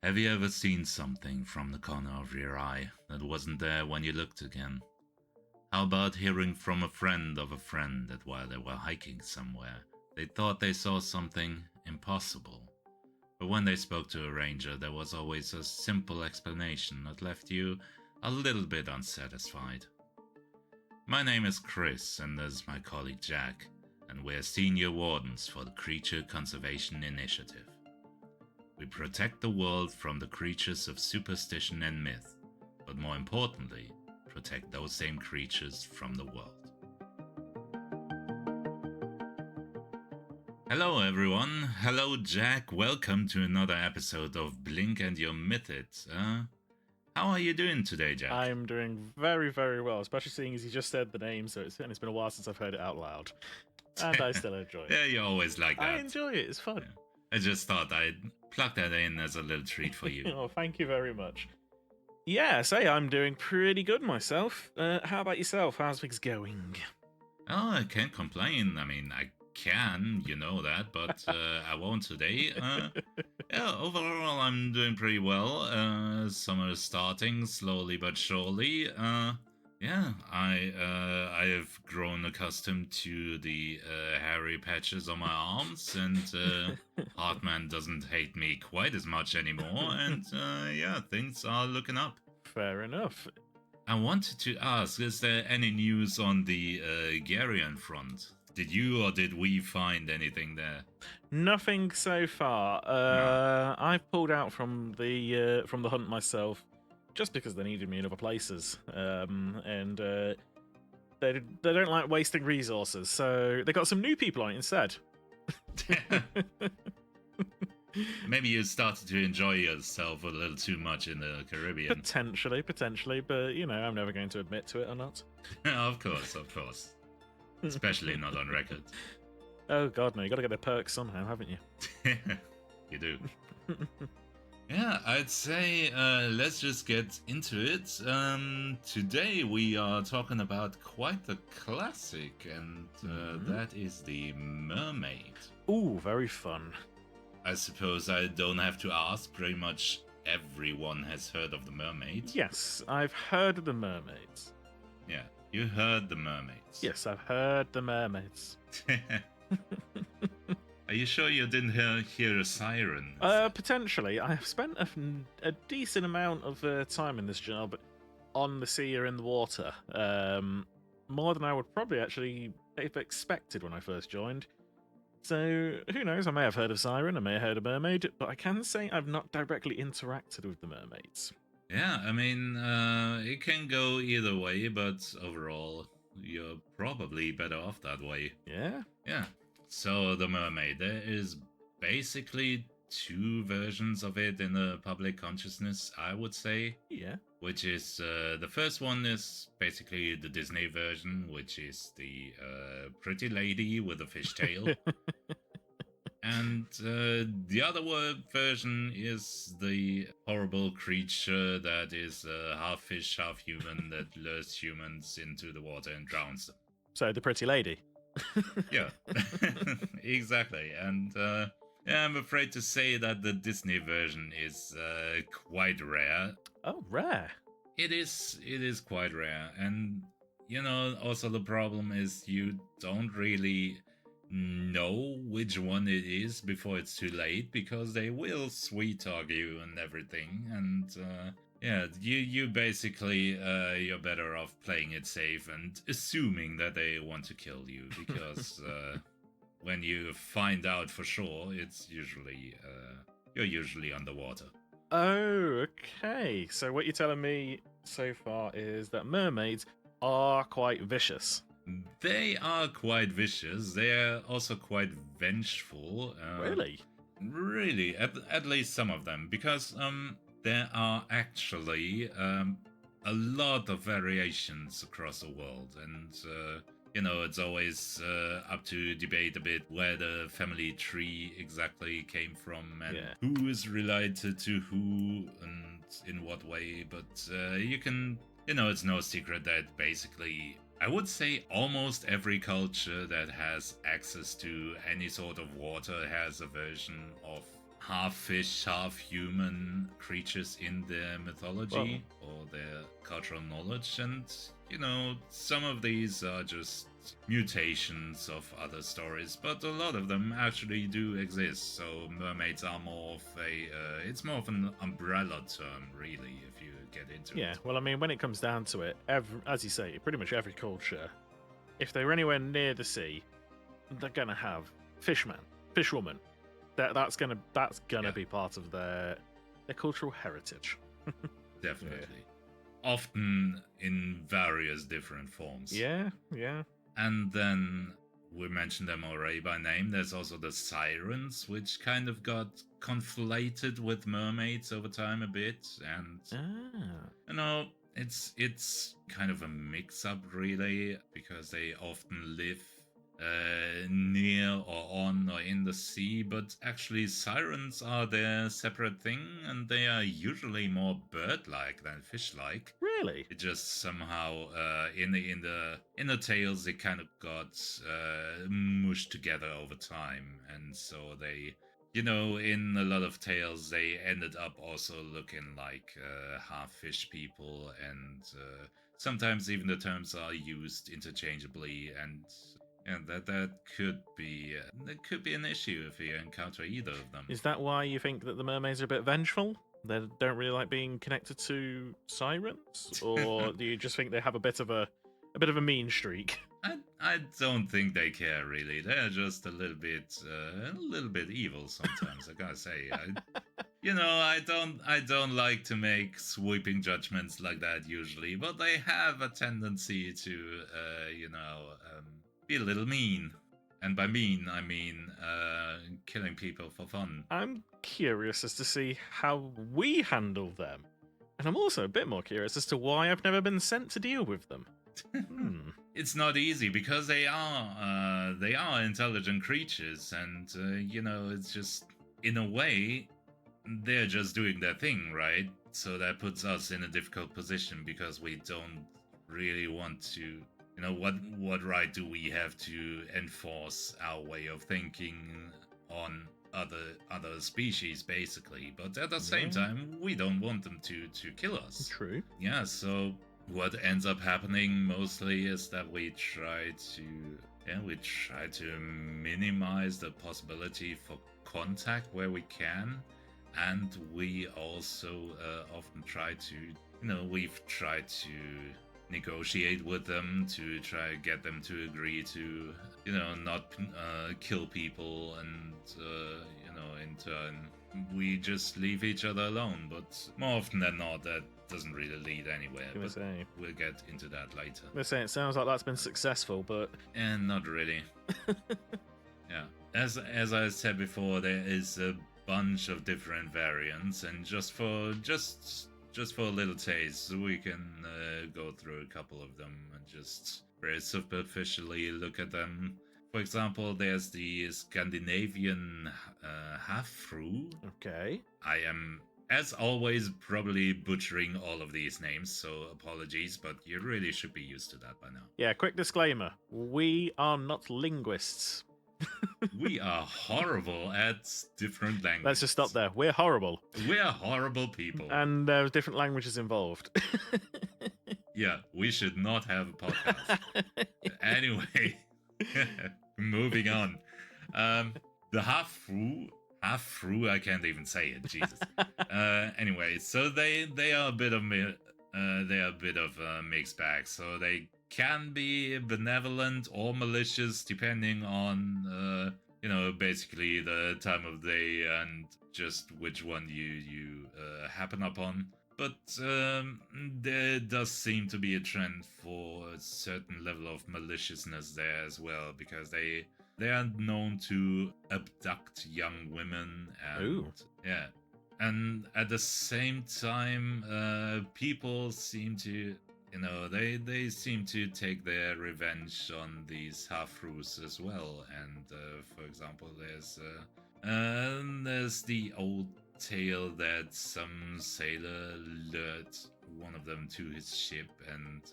Have you ever seen something from the corner of your eye that wasn't there when you looked again? How about hearing from a friend of a friend that while they were hiking somewhere, they thought they saw something impossible? But when they spoke to a ranger, there was always a simple explanation that left you a little bit unsatisfied. My name is Chris, and this is my colleague Jack, and we're senior wardens for the Creature Conservation Initiative. We protect the world from the creatures of superstition and myth, but more importantly, protect those same creatures from the world. Hello everyone, hello Jack, welcome to another episode of Blink and Your Mythids. How are you doing today, Jack? I'm doing very, very well, especially seeing as you just said the name, so it's been a while since I've heard it out loud. And I still enjoy it. Yeah, you always like that. I enjoy it, it's fun. Yeah. I just thought I'd plug that in as a little treat for you. Oh, thank you very much. Yeah, I'm doing pretty good myself. How about yourself? How's things going? Oh, I can't complain. I mean, I can, you know that, but I won't today. Yeah, overall, I'm doing pretty well. Summer is starting slowly but surely. Yeah, I have grown accustomed to the hairy patches on my arms, and Heartman doesn't hate me quite as much anymore, and yeah, things are looking up. Fair enough. I wanted to ask, is there any news on the Garian front? Did you or did we find anything there? Nothing so far. No. I've pulled out from the hunt myself, just because they needed me in other places, and they don't like wasting resources, so they got some new people on it instead. Maybe you started to enjoy yourself a little too much in the Caribbean. Potentially, but you know, I'm never going to admit to it or not. Of course. Especially not on record. Oh god, no, you gotta get the perks somehow, haven't you? You do. Yeah, I'd say let's just get into it. Today we are talking about quite the classic, and that is the Mermaid. Ooh, very fun. I suppose I don't have to ask, pretty much everyone has heard of the Mermaid. Yes, I've heard of the Mermaids. Yeah, you heard the Mermaids. Yes, I've heard the Mermaids. Are you sure you didn't hear a siren? Potentially. I have spent a decent amount of time in this job on the sea or in the water. More than I would probably actually have expected when I first joined. So, who knows, I may have heard of Siren, I may have heard of Mermaid, but I can say I've not directly interacted with the Mermaids. Yeah, I mean, it can go either way, but overall, you're probably better off that way. Yeah? Yeah. So, the Mermaid, there is basically two versions of it in the public consciousness, I would say. Yeah. Which is, the first one is basically the Disney version, which is the pretty lady with a fishtail. And the other version is the horrible creature that is half fish, half human, that lures humans into the water and drowns them. So, the pretty lady. Yeah, exactly. And yeah, I'm afraid to say that the Disney version is quite rare. Oh, rare. It is quite rare. And, you know, also the problem is you don't really know which one it is before it's too late, because they will sweet talk you and everything. And yeah, you basically, you're better off playing it safe and assuming that they want to kill you, because when you find out for sure, it's usually, you're usually underwater. Oh, okay. So what you're telling me so far is that mermaids are quite vicious. They are quite vicious. They are also quite vengeful. Really? Really, at least some of them, because there are actually a lot of variations across the world, and you know, it's always up to debate a bit where the family tree exactly came from, and who is related to who and in what way. But you can, you know, it's no secret that basically, I would say almost every culture that has access to any sort of water has a version of half fish, half human creatures in their mythology or their cultural knowledge, and some of these are just mutations of other stories, but a lot of them actually do exist. So mermaids are more of it's more of an umbrella term, really, if you get into it. Yeah, well, I mean, when it comes down to it, as you say, pretty much every culture, if they're anywhere near the sea, they're gonna have fishman, fishwoman. That's gonna be part of their cultural heritage. Definitely. Often in various different forms. Yeah. And then we mentioned them already by name. There's also the sirens, which kind of got conflated with mermaids over time a bit, and it's kind of a mix-up, really, because they often live near or on or in the sea, but actually sirens are their separate thing, and they are usually more bird-like than fish-like. Really? It just somehow in the tales it kind of got mushed together over time, and so they. In a lot of tales, they ended up also looking like half fish people, and sometimes even the terms are used interchangeably, and that could be an issue if you encounter either of them. Is that why you think that the mermaids are a bit vengeful? They don't really like being connected to sirens, or do you just think they have a bit of a mean streak? I don't think they care, really. They're just a little bit evil sometimes. I gotta say, I don't like to make sweeping judgments like that usually, but they have a tendency to be a little mean. And by mean, I mean killing people for fun. I'm curious as to see how we handle them. And I'm also a bit more curious as to why I've never been sent to deal with them. It's not easy because they are intelligent creatures, and it's just, in a way, they're just doing their thing, right? So that puts us in a difficult position because we don't really want to. What right do we have to enforce our way of thinking on other species, basically? But at the same time, we don't want them to kill us. True. Yeah, so what ends up happening mostly is that we try to minimize the possibility for contact where we can, and we also often try to, we've tried to negotiate with them to try to get them to agree to, not kill people, and in turn we just leave each other alone. But more often than not, that doesn't really lead anywhere. But we'll get into that later. It sounds like that's been successful, but not really. Yeah, as I said before, there is a bunch of different variants, and just for a little taste, we can go through a couple of them and just very superficially look at them. For example, there's the Scandinavian half-shrew. Okay. I am, as always, probably butchering all of these names, so apologies, but you really should be used to that by now. Yeah, quick disclaimer. We are not linguists. We are horrible at different languages. Let's just stop there. We're horrible. We're horrible people. And there's different languages involved. Yeah, we should not have a podcast. Anyway, moving on. The half-shrew, I can't even say it, Jesus. Anyway, so they are a bit of a mixed bag. So they can be benevolent or malicious depending on basically the time of day and just which one you happen upon. But there does seem to be a trend for a certain level of maliciousness there as well, because they are known to abduct young women, and yeah, and at the same time, people seem to, they seem to take their revenge on these half-shrews as well. And for example, there's the old tale that some sailor lured one of them to his ship and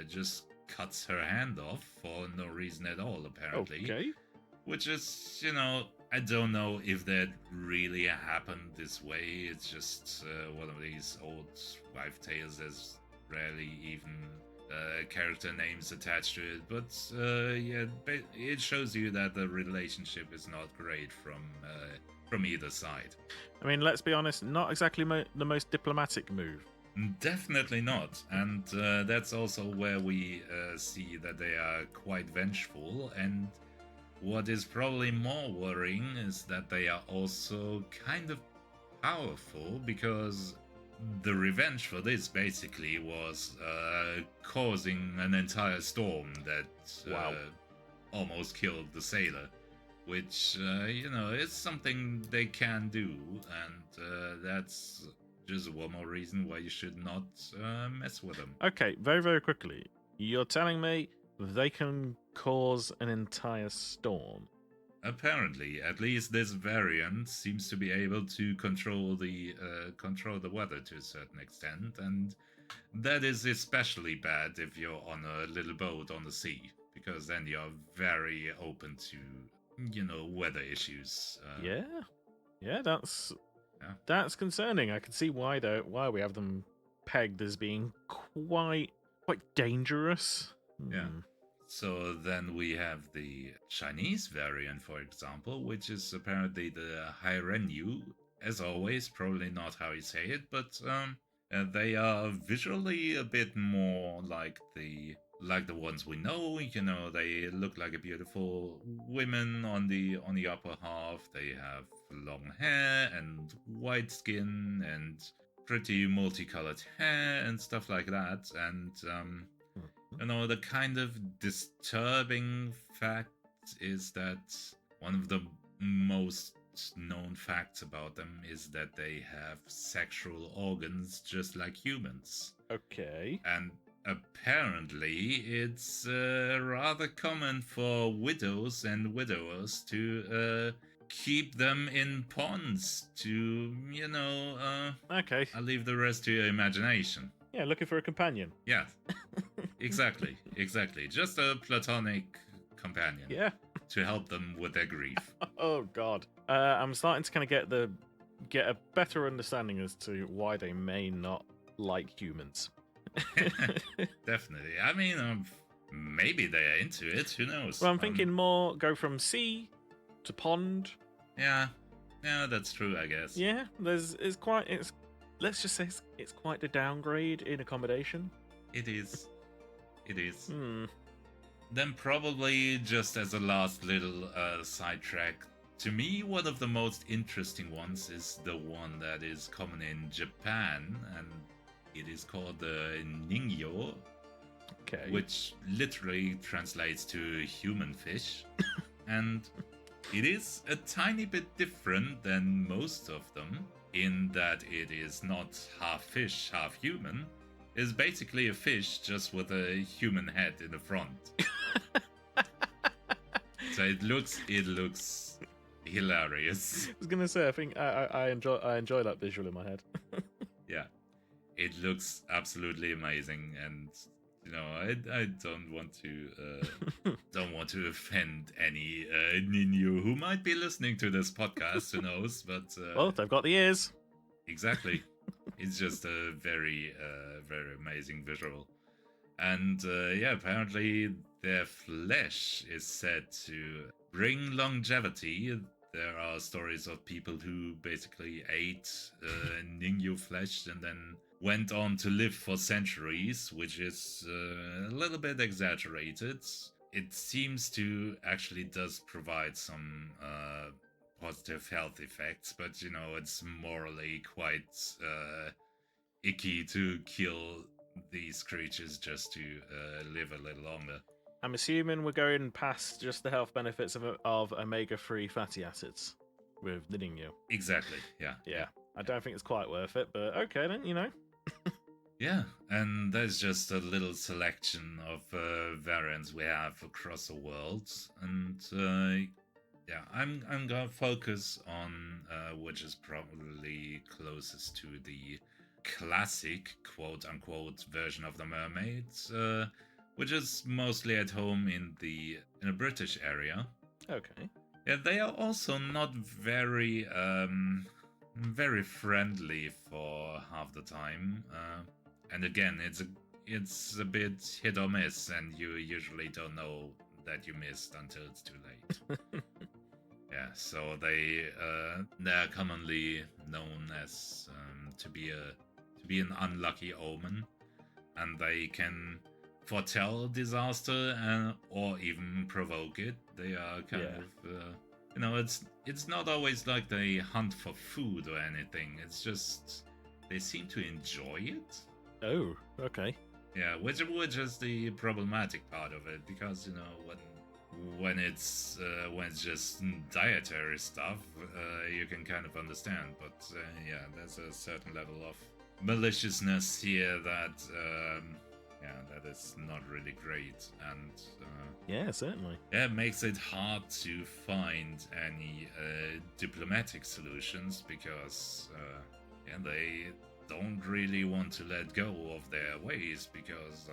just cuts her hand off for no reason at all, apparently. Okay. Which is, I don't know if that really happened this way. It's just one of these old wife tales. There's rarely even character names attached to it, but yeah, it shows you that the relationship is not great from either side. I mean, let's be honest, not exactly the most diplomatic move. Definitely not, and that's also where we see that they are quite vengeful. And what is probably more worrying is that they are also kind of powerful, because the revenge for this basically was causing an entire storm that Wow. almost killed the sailor, which is something they can do, and that's just one more reason why you should not mess with them. Okay, very, very quickly. You're telling me they can cause an entire storm? Apparently, at least this variant seems to be able to control the weather to a certain extent, and that is especially bad if you're on a little boat on the sea, because then you're very open to weather issues. Yeah, that's concerning. I can see why we have them pegged as being quite dangerous. Yeah. So then we have the Chinese variant, for example, which is apparently the Hairenyu. As always, probably not how you say it, but they are visually a bit more like the ones we know. They look like a beautiful women on the upper half. They have long hair and white skin and pretty multicolored hair and stuff like that. And the kind of disturbing fact is that one of the most known facts about them is that they have sexual organs just like humans. Okay. And apparently it's rather common for widows and widowers to keep them in ponds to, Okay. I'll leave the rest to your imagination. Yeah, looking for a companion. Yeah. Exactly. Just a platonic companion. Yeah. To help them with their grief. Oh God. I'm starting to kind of get a better understanding as to why they may not like humans. Definitely. I mean, maybe they are into it. Who knows? Well, I'm thinking more go from sea to pond. Yeah, that's true, I guess. Yeah, let's just say it's quite a downgrade in accommodation. It is. Hmm. Then probably just as a last little sidetrack, to me one of the most interesting ones is the one that is common in Japan, and it is called the Ningyo, Okay. which literally translates to human fish. And it is a tiny bit different than most of them, in that it is not half fish, half human. It's basically a fish just with a human head in the front. So it looks hilarious. I was gonna say, I think I enjoy that visual in my head. Yeah, it looks absolutely amazing, and I don't want to offend any Ninyu who might be listening to this podcast. Who knows? But well, they've got the ears. Exactly. It's just a very very amazing visual. And apparently their flesh is said to bring longevity. There are stories of people who basically ate Ningyu flesh and then went on to live for centuries, which is a little bit exaggerated. It seems to actually does provide some positive health effects, but it's morally quite icky to kill these creatures just to live a little longer. I'm assuming we're going past just the health benefits of omega-3 fatty acids with the Ningyu. Exactly, yeah. Yeah, I don't think it's quite worth it, but okay then, Yeah, and there's just a little selection of variants we have across the world, and I'm gonna focus on which is probably closest to the classic quote-unquote version of the mermaids, which is mostly at home in a British area. Okay. Yeah, they are also not very friendly for half the time. And again, it's a bit hit or miss, and you usually don't know that you missed until it's too late. Yeah, so they're commonly known as to be an unlucky omen, and they can foretell disaster and or even provoke it. They are kind of it's not always like they hunt for food or anything. It's just they seem to enjoy it. Oh, okay. Yeah, which is the problematic part of it, because when it's just dietary stuff, you can kind of understand. But yeah, there's a certain level of maliciousness here that that is not really great, and yeah, certainly. yeah, it makes it hard to find any diplomatic solutions, because they don't really want to let go of their ways, because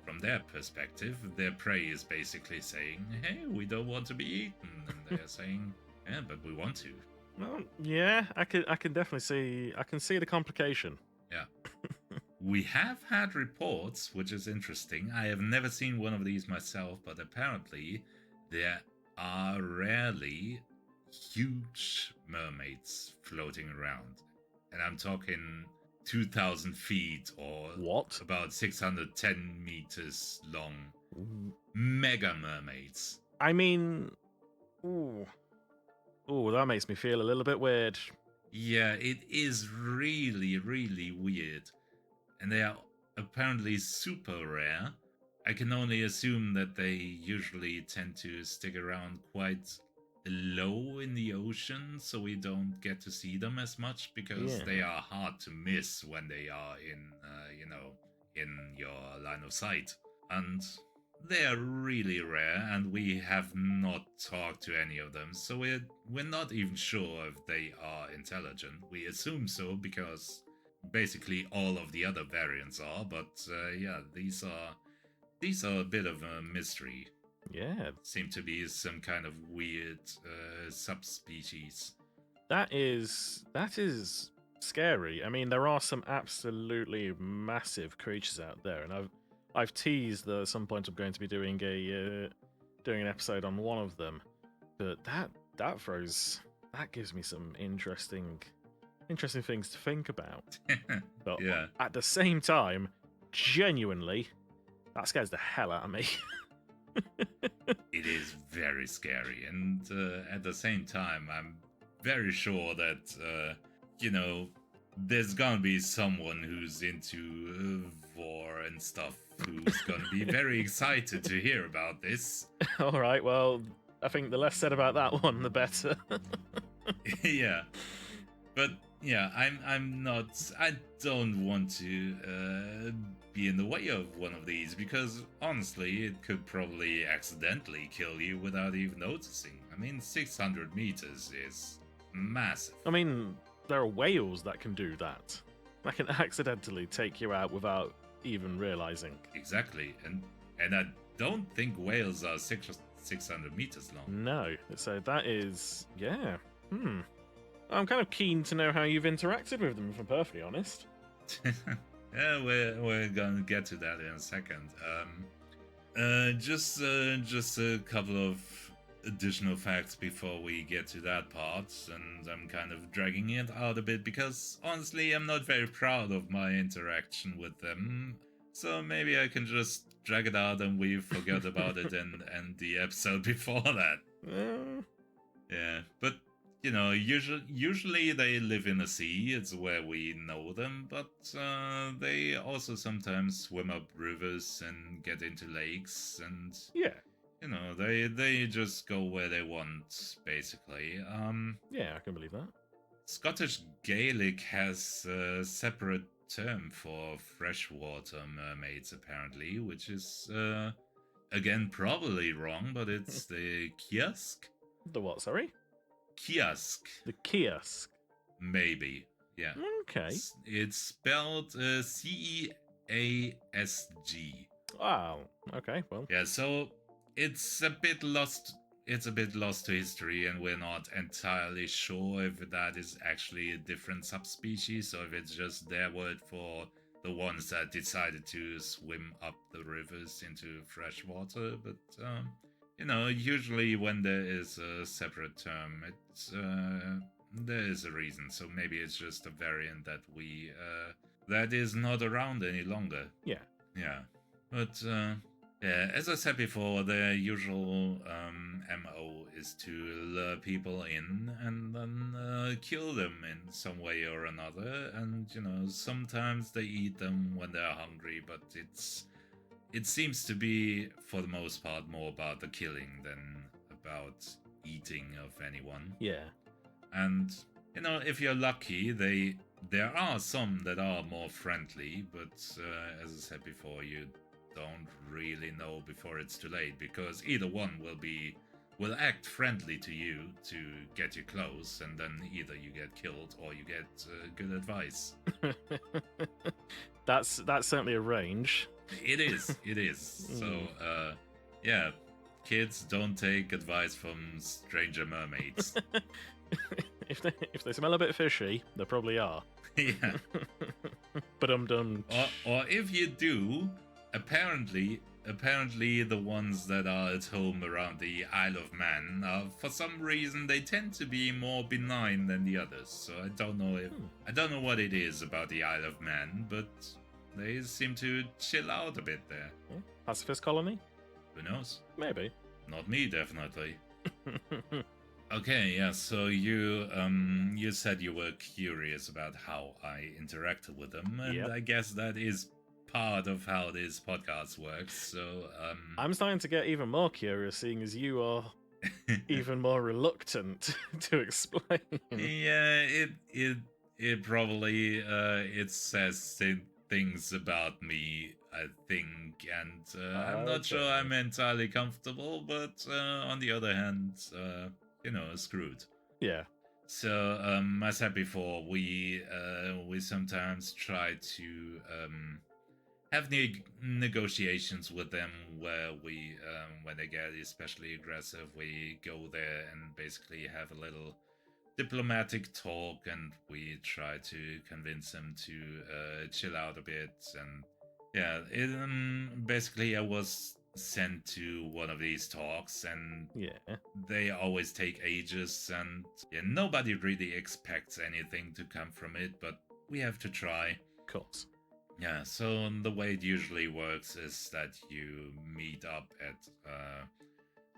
from their perspective, their prey is basically saying, "Hey, we don't want to be eaten," and they're saying, "Yeah, but we want to." Well, yeah, I can definitely see the complication. Yeah. We have had reports, which is interesting. I have never seen one of these myself, but apparently there are rarely huge mermaids floating around. And I'm talking 2,000 feet or What? about 610 meters long. Mega mermaids. I mean, ooh, that makes me feel a little bit weird. Yeah, it is really, really weird. And they are apparently super rare. I can only assume that they usually tend to stick around quite low in the ocean, so we don't get to see them as much, because they are hard to miss when they are in your line of sight. And they are really rare, and we have not talked to any of them, so we're not even sure if they are intelligent. We assume so, because basically all of the other variants are, but yeah, these are a bit of a mystery. Yeah, Seem to be some kind of weird subspecies. that is scary. I mean, there are some absolutely massive creatures out there, and I've teased that at some point I'm going to be doing an episode on one of them, but that gives me some interesting things to think about. But Yeah. at the same time, genuinely, that scares the hell out of me. It is very scary, and at the same time, I'm very sure that there's gonna be someone who's into vor and stuff who's gonna be very excited to hear about this. All right, well, I think the less said about that one, the better. Yeah, but yeah, I'm not. I don't want to be in the way of one of these, because honestly, it could probably accidentally kill you without even noticing. I mean, 600 meters is massive. I mean, there are whales that can do that. That can accidentally take you out without even realizing. Exactly, and I don't think whales are 600 meters long. No, so that is I'm kind of keen to know how you've interacted with them, if I'm perfectly honest. Yeah, we're gonna get to that in a second. Just a couple of additional facts before we get to that part, and I'm kind of dragging it out a bit because honestly, I'm not very proud of my interaction with them. So maybe I can just drag it out and we forget about it and the episode before that. Yeah, but usually they live in the sea. It's where we know them, but they also sometimes swim up rivers and get into lakes, and they just go where they want, basically. Yeah, I can believe that. Scottish Gaelic has a separate term for freshwater mermaids, apparently, which is again probably wrong, but it's the kiosk. The what? Sorry. Kiosk. The kiosk. Maybe. Yeah. Okay. It's spelled CEASG. Wow. Okay. Well. Yeah. So it's a bit lost it's a bit lost to history, and we're not entirely sure if that is actually a different subspecies or if it's just their word for the ones that decided to swim up the rivers into fresh water. But usually when there is a separate term, it's there is a reason. So maybe it's just a variant that is not around any longer. Yeah. Yeah, but yeah, as I said before, their usual MO is to lure people in and then kill them in some way or another. And sometimes they eat them when they're hungry, but it seems to be, for the most part, more about the killing than about eating of anyone. Yeah. And if you're lucky, there are some that are more friendly, but as I said before, you don't really know before it's too late, because either one will act friendly to you to get you close, and then either you get killed or you get good advice. That's certainly a range. It is. So yeah, kids, don't take advice from stranger mermaids. If they smell a bit fishy, they probably are. Yeah. But or if you do, apparently the ones that are at home around the Isle of Man, for some reason they tend to be more benign than the others. So I don't know what it is about the Isle of Man, but they seem to chill out a bit there. Pacifist colony? Who knows? Maybe. Not me, definitely. Okay, yeah, so you said you were curious about how I interacted with them, and Yep. I guess that is part of how this podcast works. So I'm starting to get even more curious, seeing as you are even more reluctant to explain. Yeah, it probably it says things about me, I think, and I'm not sure Okay. I'm entirely comfortable, but on the other hand, screwed. Yeah. So I said before, we sometimes try to have negotiations with them where we when they get especially aggressive, we go there and basically have a little diplomatic talk, and we try to convince them to chill out a bit. And yeah, basically I was sent to one of these talks, and Yeah. they always take ages, and yeah, nobody really expects anything to come from it, but we have to try. Of course. Yeah, so the way it usually works is that you meet up at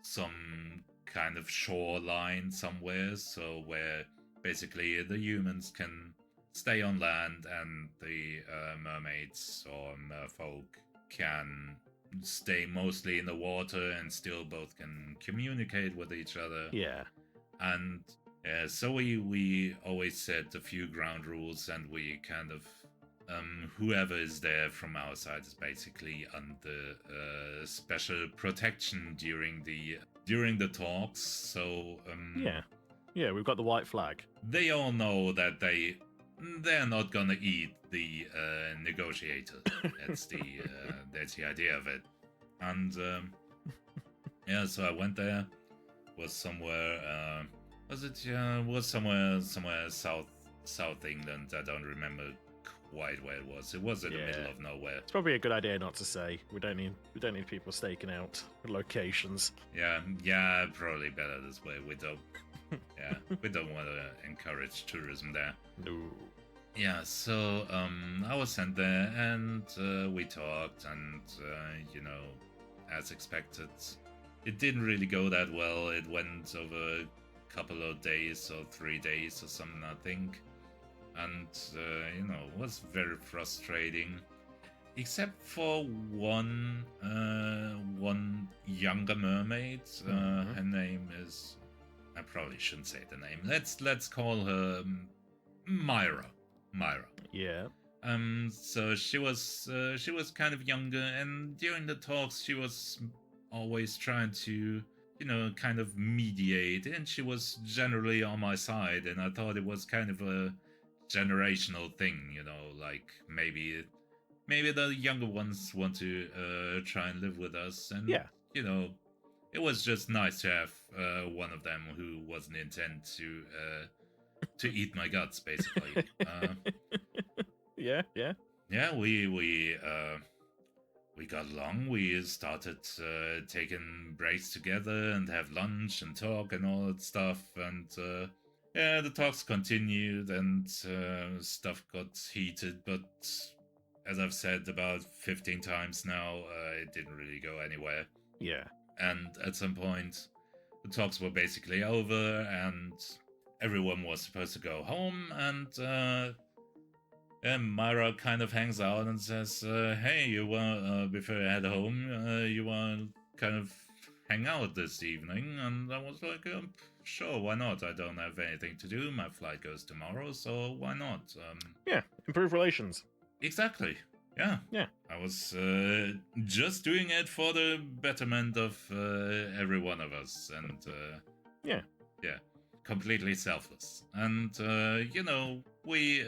some kind of shoreline somewhere, so where basically the humans can stay on land and the mermaids or merfolk can stay mostly in the water and still both can communicate with each other. Yeah. And so we always set a few ground rules, and we kind of whoever is there from our side is basically under special protection during the talks. So yeah, we've got the white flag. they all know that they're not gonna eat the negotiator. That's the idea of it. And yeah, so I went there. Was somewhere was somewhere South England. I don't remember quite where it was. It was in the middle of nowhere. It's probably a good idea not to say. We don't need people staking out locations. Yeah, probably better this way. We don't want to encourage tourism there. No. Yeah, so I was sent there, and we talked, and as expected, it didn't really go that well. It went over a couple of days or 3 days or something, I think. And, it was very frustrating. Except for one younger mermaid. Her name is... I probably shouldn't say the name. Let's call her Myra. Yeah. So she was kind of younger, and during the talks she was always trying to kind of mediate, and she was generally on my side, and I thought it was kind of a generational thing, like maybe the younger ones want to try and live with us, and it was just nice to have one of them who wasn't intent to eat my guts, basically. Yeah, yeah. Yeah, we got along. We started taking breaks together and have lunch and talk and all that stuff. And yeah, the talks continued and stuff got heated. But as I've said about 15 times now, it didn't really go anywhere. Yeah. And at some point, the talks were basically over and everyone was supposed to go home. And Myra kind of hangs out and says, hey, you want, before you head home, you want to kind of hang out this evening? And I was like, sure, why not? I don't have anything to do. My flight goes tomorrow, so why not? Yeah, improve relations. Exactly. Yeah. Yeah. I was just doing it for the betterment of every one of us. And yeah. Yeah. Completely selfless. And you know, we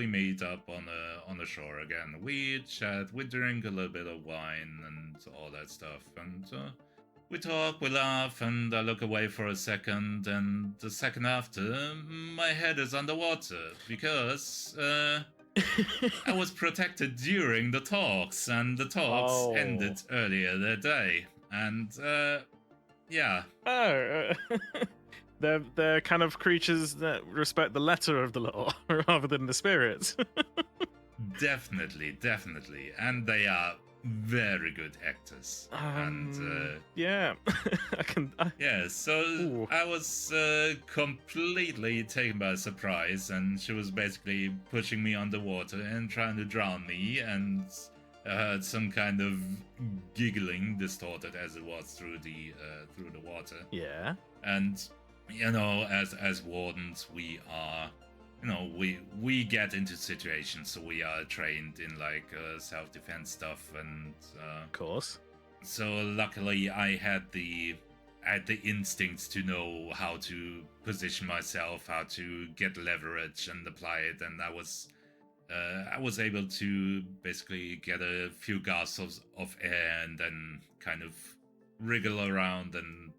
meet up on the shore again. We chat, we drink a little bit of wine and all that stuff, and we talk, we laugh, and I look away for a second, and the second after, my head is underwater because I was protected during the talks, and the talks ended earlier that day, and yeah. Oh. They're kind of creatures that respect the letter of the law rather than the spirit. Definitely. And they are very good actors. Yeah. Yeah, so ooh. I was completely taken by surprise, and she was basically pushing me underwater and trying to drown me, and I heard some kind of giggling, distorted as it was through the water. Yeah. And you know, as wardens, we are, you know, we get into situations, so we are trained in like self-defense stuff, and of course. So luckily, I had the instincts to know how to position myself, how to get leverage and apply it, and I was able to basically get a few gasps of air and then kind of wriggle around and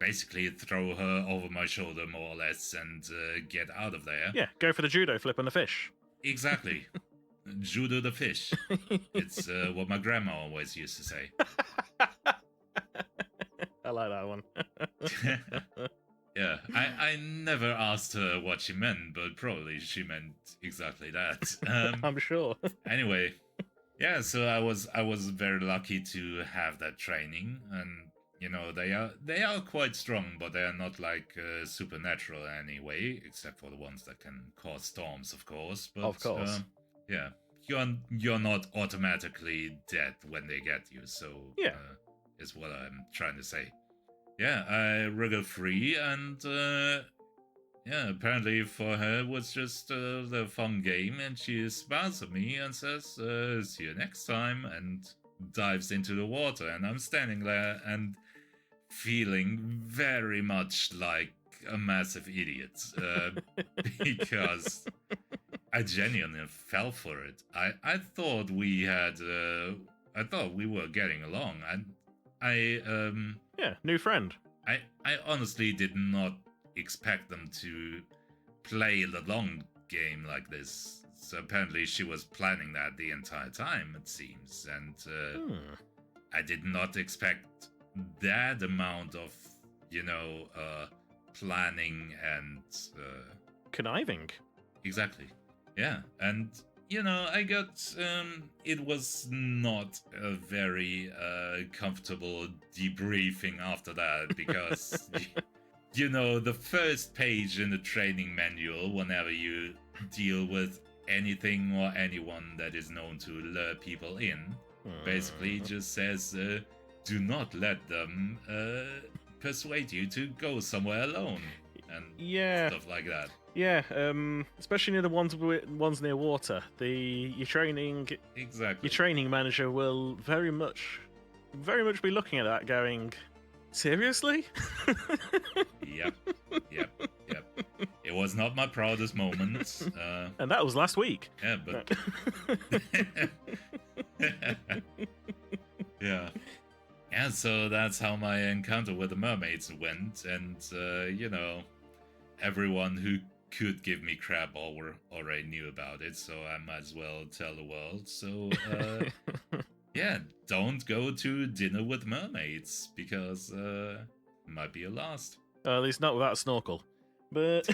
basically throw her over my shoulder more or less and get out of there. Yeah, go for the judo flip on the fish. Exactly. Judo the fish. It's what my grandma always used to say. I like that one. Yeah, I never asked her what she meant, but probably she meant exactly that. I'm sure. Anyway, yeah, so I was very lucky to have that training, and you know, they are quite strong, but they are not like supernatural anyway, except for the ones that can cause storms, of course. But, of course. Yeah, you're not automatically dead when they get you. So yeah, is what I'm trying to say. Yeah, I wriggle free, and yeah, apparently for her it was just the fun game, and she smiles at me and says, "See you next time," and dives into the water, and I'm standing there and feeling very much like a massive idiot because I genuinely fell for it. I thought we had I thought we were getting along, and yeah, new friend. I honestly did not expect them to play the long game like this. So apparently she was planning that the entire time, it seems, and I did not expect that amount of, you know, planning and conniving. Exactly. Yeah, and you know, I got it was not a very comfortable debriefing after that, because you know, the first page in the training manual, whenever you deal with anything or anyone that is known to lure people in, basically just says do not let them persuade you to go somewhere alone, and stuff like that. Yeah, especially near the ones near water. Your training manager will very much be looking at that, going, seriously? Yep. It was not my proudest moment. And that was last week. Yeah, but yeah. Yeah, so that's how my encounter with the mermaids went, and everyone who could give me crap already knew about it, so I might as well tell the world. So yeah, don't go to dinner with mermaids because it might be a last. At least not without a snorkel. But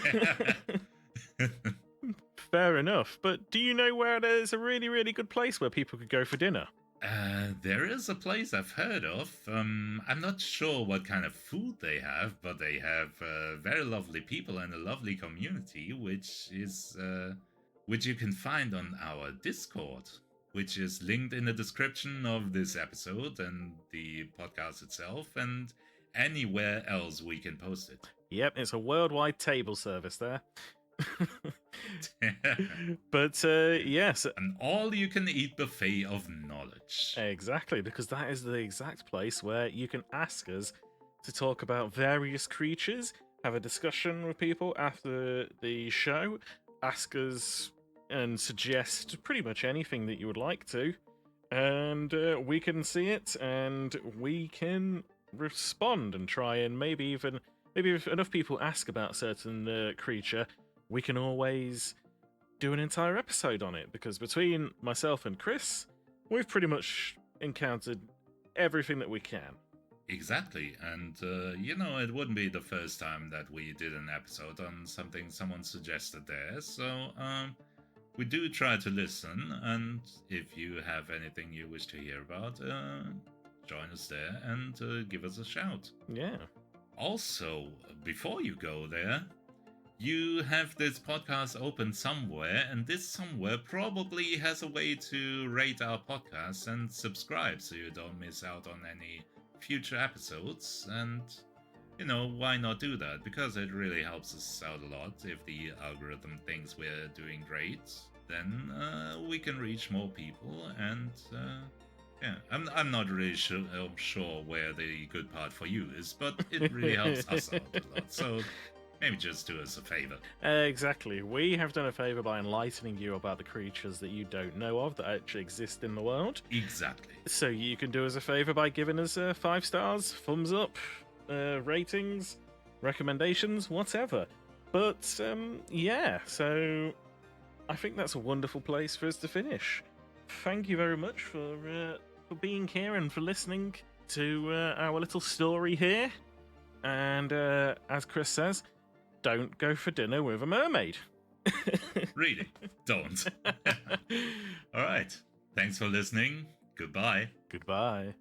fair enough. But do you know where there's a really, really good place where people could go for dinner? There is a place I've heard of. I'm not sure what kind of food they have, but they have very lovely people and a lovely community, which you can find on our Discord, which is linked in the description of this episode and the podcast itself, and anywhere else we can post it. Yep, it's a worldwide table service there. But yes, an all-you-can-eat buffet of knowledge. Exactly, because that is the exact place where you can ask us to talk about various creatures, have a discussion with people after the show, ask us and suggest pretty much anything that you would like to, and we can see it and we can respond and try and maybe if enough people ask about a certain creature, we can always do an entire episode on it, because between myself and Chris, we've pretty much encountered everything that we can. Exactly, and it wouldn't be the first time that we did an episode on something someone suggested there, so we do try to listen, and if you have anything you wish to hear about, join us there and give us a shout. Yeah. Also, before you go there, you have this podcast open somewhere, and this somewhere probably has a way to rate our podcast and subscribe so you don't miss out on any future episodes. And, why not do that? Because it really helps us out a lot. If the algorithm thinks we're doing great, then we can reach more people. And, yeah, I'm not really sure where the good part for you is, but it really helps us out a lot. So maybe just do us a favor. Exactly. We have done a favor by enlightening you about the creatures that you don't know of that actually exist in the world. Exactly. So you can do us a favor by giving us 5 stars, thumbs up, ratings, recommendations, whatever. But yeah, so I think that's a wonderful place for us to finish. Thank you very much for being here and for listening to our little story here. And as Chris says, don't go for dinner with a mermaid. Really, don't. All right. Thanks for listening. Goodbye. Goodbye.